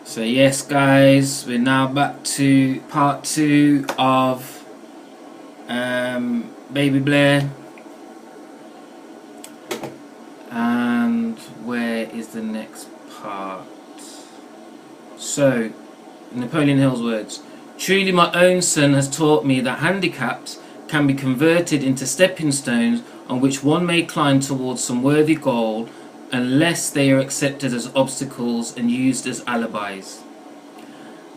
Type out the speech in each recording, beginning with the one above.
So yes guys, we're now back to part 2 of Baby Blair. And where is the next part? So, Napoleon Hill's words. Truly my own son has taught me that handicaps can be converted into stepping stones on which one may climb towards some worthy goal, unless they are accepted as obstacles and used as alibis.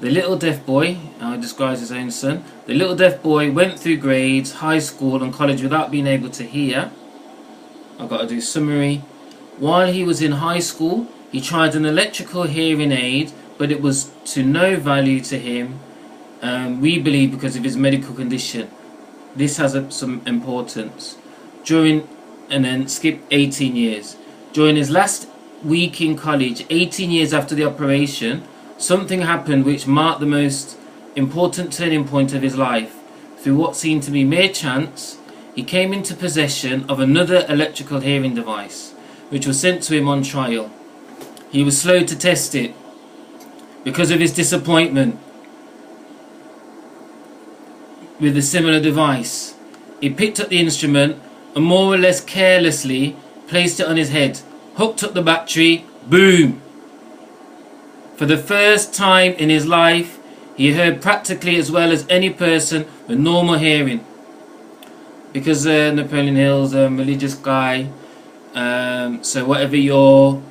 The little deaf boy, how he describes his own son, the little deaf boy went through grades, high school and college without being able to hear. I've got to do summary. While he was in high school, he tried an electrical hearing aid, but it was to no value to him, we believe because of his medical condition. This has some importance. And then skip 18 years. During his last week in college, 18 years after the operation, something happened which marked the most important turning point of his life. Through what seemed to be mere chance, he came into possession of another electrical hearing device, which was sent to him on trial. He was slow to test it because of his disappointment with a similar device. He picked up the instrument and more or less carelessly placed it on his head, hooked up the battery, boom! For the first time in his life, he heard practically as well as any person with normal hearing. Because Napoleon Hill's a religious guy, so whatever your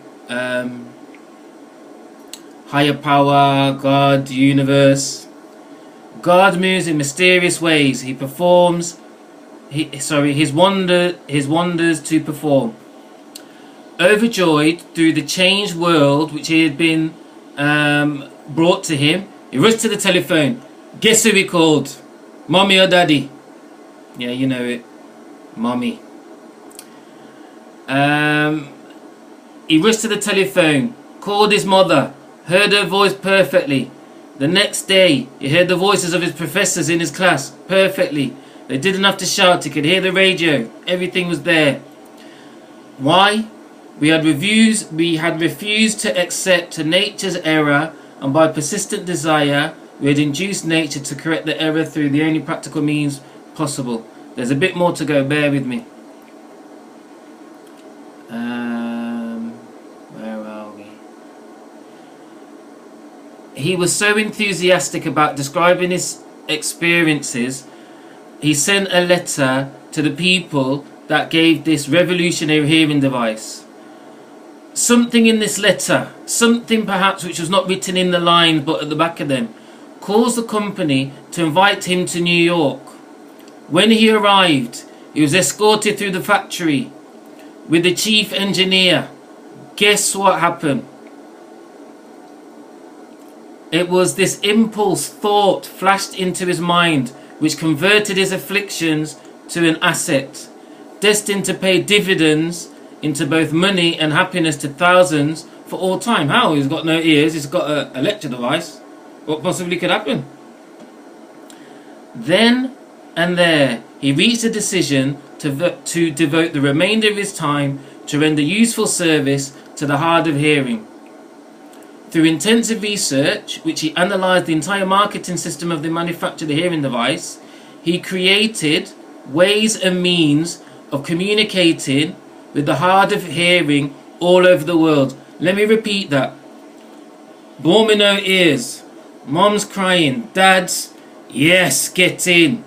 higher power, God, universe, God moves in mysterious ways. He performs his wonders to perform. Overjoyed through the changed world which he had been brought to him, he rushed to the telephone. Guess who he called? Mommy or Daddy? Yeah, you know it. Mommy. He rushed to the telephone, called his mother, heard her voice perfectly. The next day, he heard the voices of his professors in his class perfectly. They didn't have to shout, he could hear the radio. Everything was there. Why? We had refused to accept nature's error, and by persistent desire, we had induced nature to correct the error through the only practical means possible. There's a bit more to go, bear with me. Where are we? He was so enthusiastic about describing his experiences, he sent a letter to the people that gave this revolutionary hearing device. Something in this letter, something perhaps which was not written in the lines but at the back of them, caused the company to invite him to New York. When he arrived, he was escorted through the factory with the chief engineer. Guess what happened? It was this impulse thought flashed into his mind which converted his afflictions to an asset, destined to pay dividends into both money and happiness to thousands for all time. How? He's got no ears, he's got a lecture device. What possibly could happen? Then and there, he reached a decision to devote the remainder of his time to render useful service to the hard of hearing. Through intensive research, which he analysed the entire marketing system of the manufacture of the hearing device, he created ways and means of communicating with the hard of hearing all over the world. Let me repeat that. Born with no ears. Mom's crying. Dad's, yes, get in.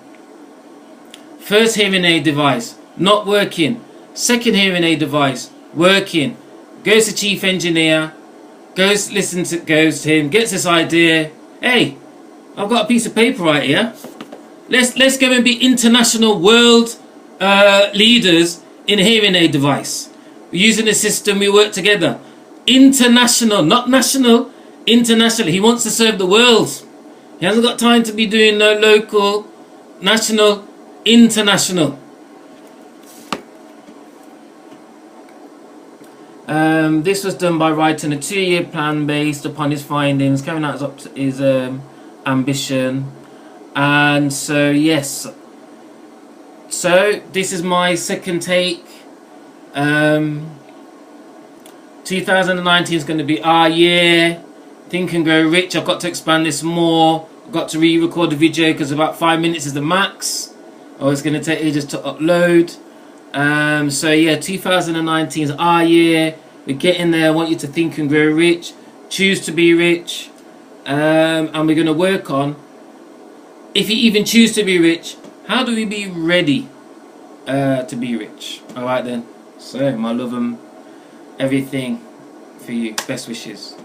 First hearing aid device, not working. Second hearing aid device, working. Goes to chief engineer. Goes to him, gets this idea. Hey, I've got a piece of paper right here. Let's go and be international world leaders in a hearing aid device. We're using a system, we work together. International, not national, international. He wants to serve the world. He hasn't got time to be doing no local, national, international. This was done by writing a 2-year plan based upon his findings, carrying out his ambition. And so, yes. So, this is my second take. 2019 is going to be our year. Think and Grow Rich. I've got to expand this more. I've got to re-record the video because about 5 minutes is the max. Or it's going to take ages to upload. So yeah, 2019 is our year. We're getting there. I want you to think and grow rich. Choose to be rich. And we're going to work on, if you even choose to be rich, how do we be ready to be rich? Alright then. So, my love and everything for you. Best wishes.